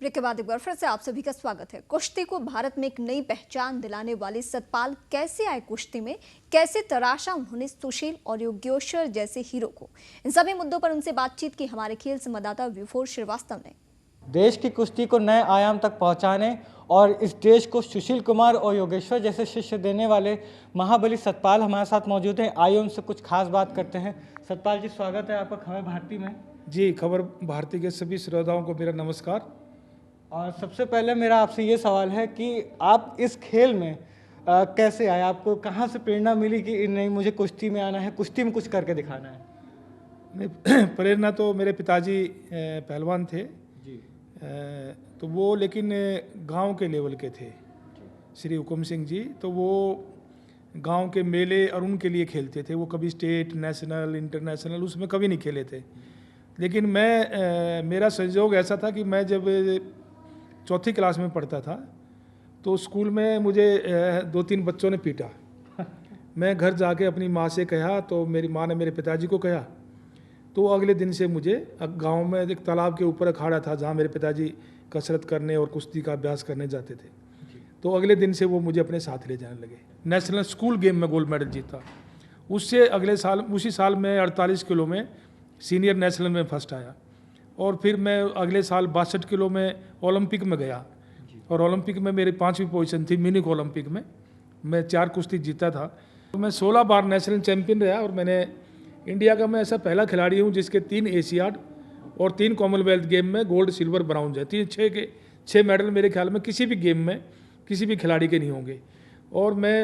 Break के बाद एक बार फिर से आप सभी का स्वागत है। कुश्ती को भारत में एक नई पहचान दिलाने वाले सतपाल कैसे आए कुश्ती में, कैसे तराशा उन्होंने सुशील और योगेश्वर जैसे हीरो को, इन सभी मुद्दों पर उनसे बातचीत की हमारे खेल संवाददाता विभोर श्रीवास्तव ने। देश की कुश्ती को नए आयाम तक पहुंचाने और इस देश को सुशील कुमार और योगेश्वर जैसे शिष्य देने वाले महाबली सतपाल हमारे साथ मौजूद हैं। आइए उनसे कुछ खास बात करते हैं। सतपाल जी, स्वागत है आपका खबर भारती में। जी, खबर भारती के सभी श्रोताओं को मेरा नमस्कार। और सबसे पहले मेरा आपसे ये सवाल है कि आप इस खेल में कैसे आए, आपको कहाँ से प्रेरणा मिली कि नहीं मुझे कुश्ती में आना है, कुश्ती में कुछ करके दिखाना है? नहीं, प्रेरणा तो मेरे पिताजी पहलवान थे जी। तो वो लेकिन गांव के लेवल के थे, श्री हुकुम सिंह जी। तो वो गांव के मेले और उनके लिए खेलते थे। वो कभी स्टेट, नेशनल, इंटरनेशनल उसमें कभी नहीं खेले थे। लेकिन मेरा संयोग ऐसा था कि मैं जब चौथी क्लास में पढ़ता था तो स्कूल में मुझे 2-3 बच्चों ने पीटा। मैं घर जाके अपनी माँ से कहा तो मेरी माँ ने मेरे पिताजी को कहा। तो अगले दिन से मुझे गांव में एक तालाब के ऊपर अखाड़ा था जहाँ मेरे पिताजी कसरत करने और कुश्ती का अभ्यास करने जाते थे। तो अगले दिन से वो मुझे अपने साथ ले जाने लगे। नेशनल स्कूल गेम में गोल्ड मेडल जीता। उससे अगले साल, उसी साल में 48 किलो में सीनियर नेशनल में फर्स्ट आया। और फिर मैं अगले साल 62 किलो में ओलंपिक में गया और ओलंपिक में मेरी 5वीं पोजीशन थी। म्यूनिख ओलंपिक में मैं 4 कुश्ती जीता था। तो मैं 16 बार नेशनल चैंपियन रहा और मैंने इंडिया का मैं ऐसा पहला खिलाड़ी हूँ जिसके 3 एशियाड और 3 कॉमनवेल्थ गेम में गोल्ड, सिल्वर, ब्राउन्ज है। 6 मेडल मेरे ख्याल में किसी भी गेम में किसी भी खिलाड़ी के नहीं होंगे। और मैं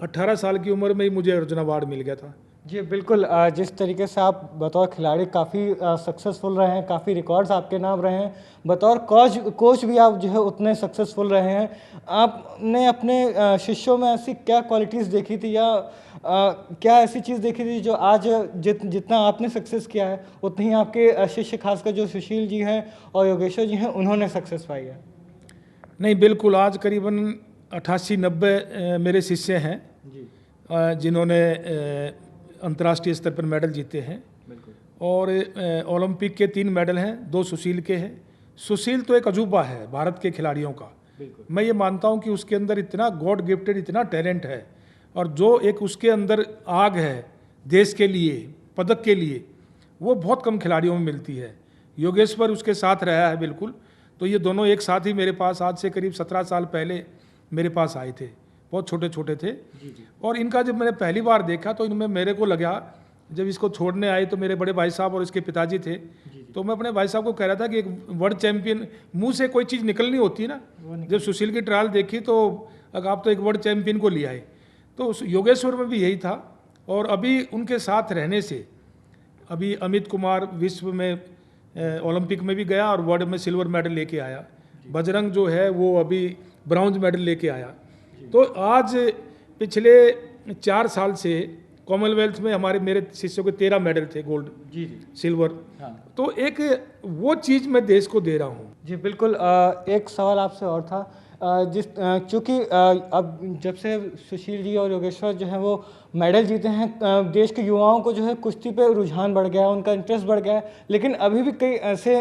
18 साल की उम्र में ही मुझे अर्जुन अवार्ड मिल गया था। जी बिल्कुल, जिस तरीके से आप बतौर खिलाड़ी काफ़ी सक्सेसफुल रहे हैं, काफ़ी रिकॉर्ड्स आपके नाम रहे हैं, बतौर कोच भी आप जो है उतने सक्सेसफुल रहे हैं। आपने अपने शिष्यों में ऐसी क्या क्वालिटीज़ देखी थी या क्या ऐसी चीज़ देखी थी जो आज जितना आपने सक्सेस किया है उतनी ही आपके शिष्य, खासकर जो सुशील जी हैं और योगेश्वर जी हैं, उन्होंने सक्सेस पाई है? नहीं, बिल्कुल। आज करीबन 88-90 मेरे शिष्य हैं जी, जिन्होंने अंतर्राष्ट्रीय स्तर पर मेडल जीते हैं। और ओलंपिक के 3 मेडल हैं, 2 सुशील के हैं। सुशील तो एक अजूबा है भारत के खिलाड़ियों का। मैं ये मानता हूँ कि उसके अंदर इतना गॉड गिफ्टेड, इतना टैलेंट है और जो एक उसके अंदर आग है देश के लिए, पदक के लिए, वो बहुत कम खिलाड़ियों में मिलती है। योगेश्वर उसके साथ रहा है बिल्कुल। तो ये दोनों एक साथ ही मेरे पास आज से करीब 17 साल पहले मेरे पास आए थे। बहुत छोटे छोटे थे। और इनका जब मैंने पहली बार देखा तो इनमें मेरे को लगा, जब इसको छोड़ने आए तो मेरे बड़े भाई साहब और इसके पिताजी थे। तो मैं अपने भाई साहब को कह रहा था कि एक वर्ल्ड चैंपियन, मुंह से कोई चीज़ निकलनी होती है ना। जब सुशील की ट्रायल देखी तो अगर आप तो एक वर्ल्ड चैंपियन को ले आए। तो योगेश्वर में भी यही था। और अभी उनके साथ रहने से अभी अमित कुमार विश्व में ओलंपिक में भी गया और वर्ल्ड में सिल्वर मेडल लेके आया। बजरंग जो है वो अभी ब्राउन्ज मेडल लेके आया। तो आज पिछले 4 साल से कॉमनवेल्थ में मेरे शिष्यों के 13 मेडल थे, गोल्ड, सिल्वर। तो एक वो चीज़ मैं देश को दे रहा हूँ। जी बिल्कुल। एक सवाल आपसे और था, चूँकि अब जब से सुशील जी और योगेश्वर जो है वो मेडल जीते हैं, देश के युवाओं को जो है कुश्ती पे रुझान बढ़ गया है, उनका इंटरेस्ट बढ़ गया है। लेकिन अभी भी कई ऐसे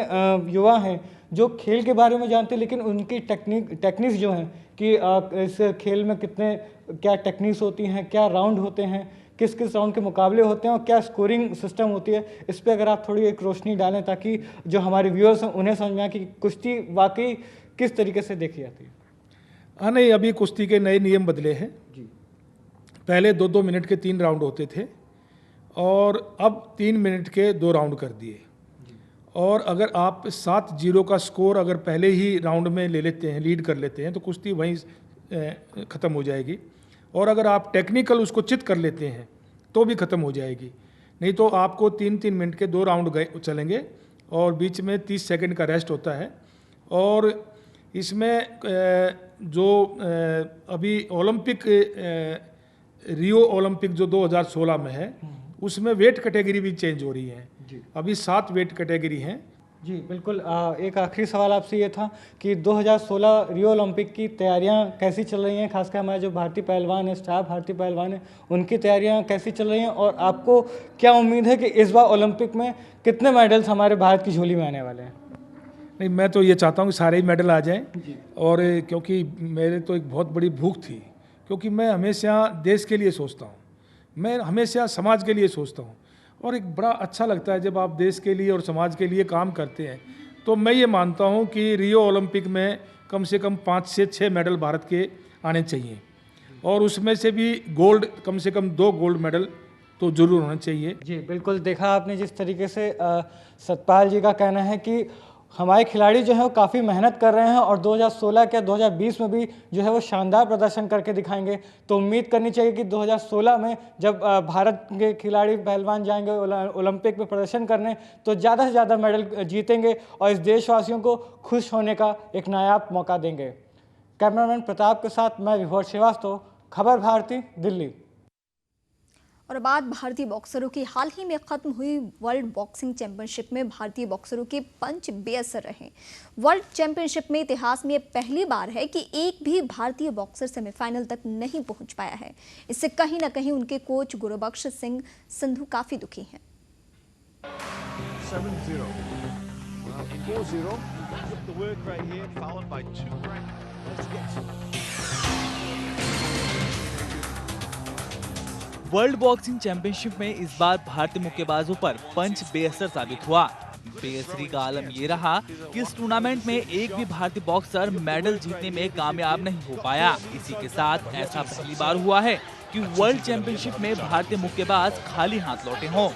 युवा हैं जो खेल के बारे में जानते हैं लेकिन उनकी टेक्निक्स जो हैं कि इस खेल में क्या टेक्निक्स होती हैं, क्या राउंड होते हैं, किस किस राउंड के मुकाबले होते हैं और क्या स्कोरिंग सिस्टम होती है, इस पे अगर आप थोड़ी एक रोशनी डालें ताकि जो हमारे व्यूअर्स हैं उन्हें समझ में आए कि कुश्ती वाकई किस तरीके से देखी जाती है। हाँ, नहीं, अभी कुश्ती के नए नियम बदले हैं जी। पहले 2-2 मिनट के 3 राउंड होते थे और अब 3 मिनट के 2 राउंड कर दिए। और अगर आप 7-0 का स्कोर अगर पहले ही राउंड में ले लेते हैं, लीड कर लेते हैं, तो कुश्ती वहीं ख़त्म हो जाएगी। और अगर आप टेक्निकल उसको चित कर लेते हैं तो भी ख़त्म हो जाएगी। नहीं तो आपको 3-3 मिनट के 2 राउंड चलेंगे और बीच में 30 सेकंड का रेस्ट होता है। और इसमें जो अभी ओलंपिक, रियो ओलंपिक जो 2016 में है, उसमें वेट कैटेगरी भी चेंज हो रही है। अभी 7 वेट कैटेगरी हैं। जी बिल्कुल। एक आखिरी सवाल आपसे ये था कि 2016 रियो ओलंपिक की तैयारियां कैसी चल रही हैं, खासकर हमारे जो भारतीय पहलवान हैं, स्टाफ भारतीय पहलवान हैं, उनकी तैयारियां कैसी चल रही हैं और आपको क्या उम्मीद है कि इस बार ओलंपिक में कितने मेडल्स हमारे भारत की झोली में आने वाले हैं? नहीं, मैं तो ये चाहता हूँ कि सारे ही मेडल आ जाएं, और क्योंकि मेरे तो एक बहुत बड़ी भूख थी, क्योंकि मैं हमेशा देश के लिए सोचता हूँ, मैं हमेशा समाज के लिए सोचता हूँ, और एक बड़ा अच्छा लगता है जब आप देश के लिए और समाज के लिए काम करते हैं। तो मैं ये मानता हूँ कि रियो ओलंपिक में कम से कम 5 से 6 मेडल भारत के आने चाहिए, और उसमें से भी गोल्ड, कम से कम 2 गोल्ड मेडल तो जरूर होना चाहिए। जी बिल्कुल, देखा आपने जिस तरीके से सतपाल जी का कहना है कि हमारे खिलाड़ी जो है वो काफ़ी मेहनत कर रहे हैं और 2016 के 2020 में भी जो है वो शानदार प्रदर्शन करके दिखाएंगे। तो उम्मीद करनी चाहिए कि 2016 में जब भारत के खिलाड़ी पहलवान जाएंगे ओलंपिक में प्रदर्शन करने, तो ज़्यादा से ज़्यादा मेडल जीतेंगे और इस देशवासियों को खुश होने का एक नायाब मौका देंगे। कैमरामैन प्रताप के साथ मैं विभोर श्रीवास्तव, खबर भारती, दिल्ली। और बात भारतीय बॉक्सरों की, हाल ही में खत्म हुई वर्ल्ड बॉक्सिंग चैंपियनशिप में भारतीय बॉक्सरों के पंच बेअसर रहे। वर्ल्ड चैंपियनशिप में इतिहास में पहली बार है कि एक भी भारतीय बॉक्सर सेमीफाइनल तक नहीं पहुंच पाया है। इससे कहीं ना कहीं उनके कोच गुरबख्श सिंह संधू काफी दुखी हैं। 7-0. Well, 4-0. Took the work right here, followed by 2 right. Let's get world boxing championship में इस बार भारतीय मुक्केबाजों पर पंच बेअसर साबित हुआ। बेअसरी का आलम ये रहा कि इस टूर्नामेंट में एक भी भारतीय बॉक्सर मेडल जीतने में कामयाब नहीं हो पाया। इसी के साथ ऐसा पहली बार हुआ है कि वर्ल्ड चैंपियनशिप में भारतीय मुक्केबाज खाली हाथ लौटे हों।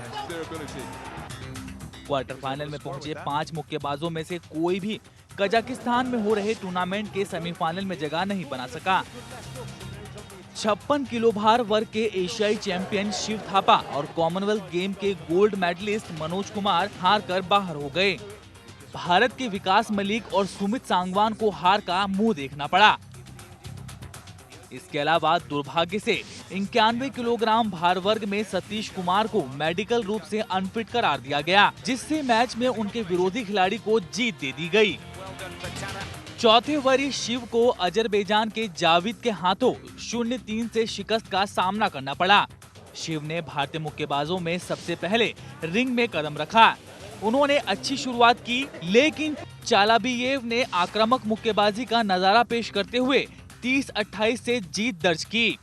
क्वार्टर फाइनल में पहुंचे 5 मुक्केबाजों में से कोई भी कजाकिस्तान में हो रहे टूर्नामेंट के सेमीफाइनल में जगह नहीं बना सका। 56 किलो भार वर्ग के एशियाई चैंपियन शिव थापा और कॉमनवेल्थ गेम के गोल्ड मेडलिस्ट मनोज कुमार हारकर बाहर हो गए। भारत के विकास मलिक और सुमित सांगवान को हार का मुंह देखना पड़ा। इसके अलावा दुर्भाग्य से 91 किलोग्राम भार वर्ग में सतीश कुमार को मेडिकल रूप से अनफिट करार दिया गया, जिससे मैच में उनके विरोधी खिलाड़ी को जीत दे दी गई। चौथे वरीय शिव को अजरबैजान के जाविद के हाथों 0-3 से शिकस्त का सामना करना पड़ा। शिव ने भारतीय मुक्केबाजों में सबसे पहले रिंग में कदम रखा। उन्होंने अच्छी शुरुआत की, लेकिन चालाबियेव ने आक्रामक मुक्केबाजी का नजारा पेश करते हुए 30-28 से जीत दर्ज की।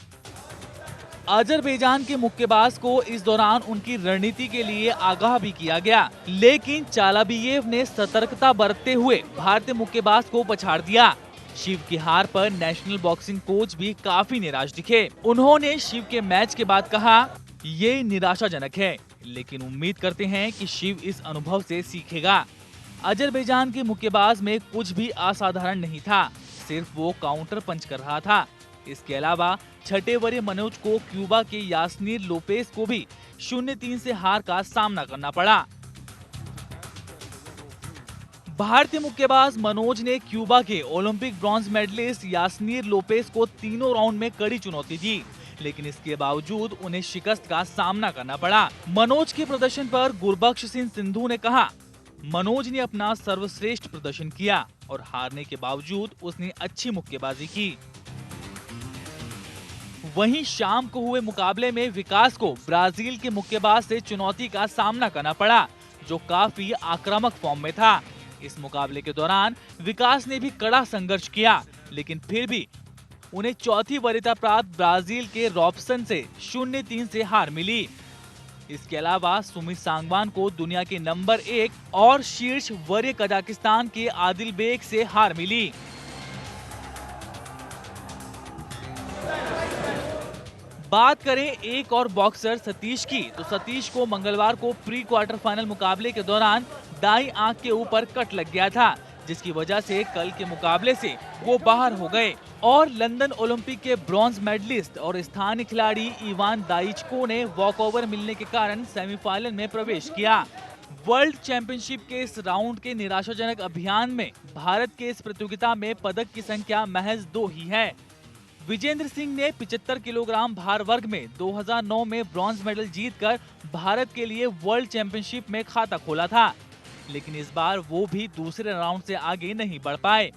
अजरबैजान के मुक्केबाज को इस दौरान उनकी रणनीति के लिए आगाह भी किया गया, लेकिन चालाबियेव ने सतर्कता बरतते हुए भारतीय मुक्केबाज को पछाड़ दिया। शिव की हार पर नेशनल बॉक्सिंग कोच भी काफी निराश दिखे। उन्होंने शिव के मैच के बाद कहा, ये निराशाजनक है, लेकिन उम्मीद करते हैं कि शिव इस अनुभव से सीखेगा। अजरबैजान के मुक्केबाज में कुछ भी असाधारण नहीं था, सिर्फ वो काउंटर पंच कर रहा था। इसके अलावा छठे वरीय मनोज को क्यूबा के यास्नीर लोपेस को भी 0-3 से हार का सामना करना पड़ा। भारतीय मुक्केबाज मनोज ने क्यूबा के ओलंपिक ब्रॉन्ज मेडलिस्ट यास्नीर लोपेस को तीनों राउंड में कड़ी चुनौती दी, लेकिन इसके बावजूद उन्हें शिकस्त का सामना करना पड़ा। मनोज के प्रदर्शन पर गुरबख्श सिंह संधू ने कहा, मनोज ने अपना सर्वश्रेष्ठ प्रदर्शन किया और हारने के बावजूद उसने अच्छी मुक्केबाजी की। वहीं शाम को हुए मुकाबले में विकास को ब्राजील के मुक्केबाज से चुनौती का सामना करना पड़ा, जो काफी आक्रामक फॉर्म में था। इस मुकाबले के दौरान विकास ने भी कड़ा संघर्ष किया, लेकिन फिर भी उन्हें चौथी वरीयता प्राप्त ब्राजील के रॉबसन से 0-3 से हार मिली। इसके अलावा सुमित सांगवान को दुनिया के नंबर 1 और शीर्ष वरीय कजाकिस्तान के आदिल बेग से हार मिली। बात करें एक और बॉक्सर सतीश की, तो सतीश को मंगलवार को प्री क्वार्टर फाइनल मुकाबले के दौरान दाईं आंख के ऊपर कट लग गया था, जिसकी वजह से कल के मुकाबले से वो बाहर हो गए और लंदन ओलंपिक के ब्रॉन्ज मेडलिस्ट और स्थानीय खिलाड़ी इवान दाइचको ने वॉकओवर मिलने के कारण सेमीफाइनल में प्रवेश किया। वर्ल्ड चैंपियनशिप के इस राउंड के निराशाजनक अभियान में भारत के इस प्रतियोगिता में पदक की संख्या महज 2 ही है। विजेंद्र सिंह ने 75 किलोग्राम भार वर्ग में 2009 में ब्रॉन्ज मेडल जीतकर भारत के लिए वर्ल्ड चैंपियनशिप में खाता खोला था, लेकिन इस बार वो भी दूसरे राउंड से आगे नहीं बढ़ पाए।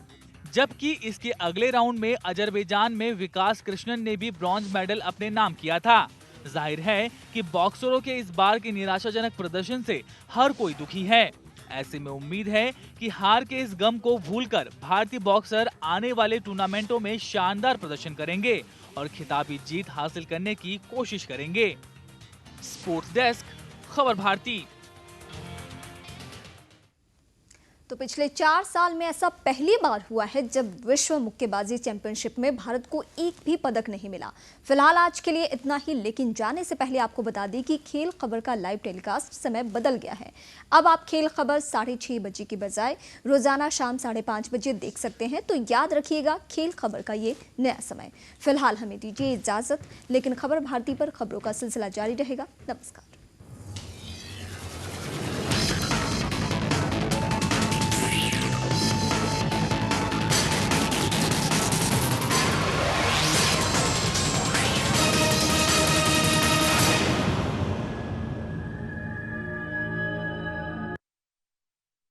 जबकि इसके अगले राउंड में अजरबैजान में विकास कृष्णन ने भी ब्रॉन्ज मेडल अपने नाम किया था। जाहिर है कि बॉक्सरों के इस बार के निराशाजनक प्रदर्शन से हर कोई दुखी है। ऐसे में उम्मीद है कि हार के इस गम को भूलकर भारतीय बॉक्सर आने वाले टूर्नामेंटों में शानदार प्रदर्शन करेंगे और खिताबी जीत हासिल करने की कोशिश करेंगे। स्पोर्ट्स डेस्क, खबर भारती। तो पिछले 4 साल में ऐसा पहली बार हुआ है जब विश्व मुक्केबाजी चैंपियनशिप में भारत को एक भी पदक नहीं मिला। फिलहाल आज के लिए इतना ही, लेकिन जाने से पहले आपको बता दें कि खेल खबर का लाइव टेलीकास्ट समय बदल गया है। अब आप खेल खबर 6:30 बजे की बजाय रोजाना शाम 5:30 बजे देख सकते हैं। तो याद रखिएगा खेल खबर का ये नया समय। फिलहाल हमें दीजिए इजाजत, लेकिन खबर भारती पर खबरों का सिलसिला जारी रहेगा। नमस्कार।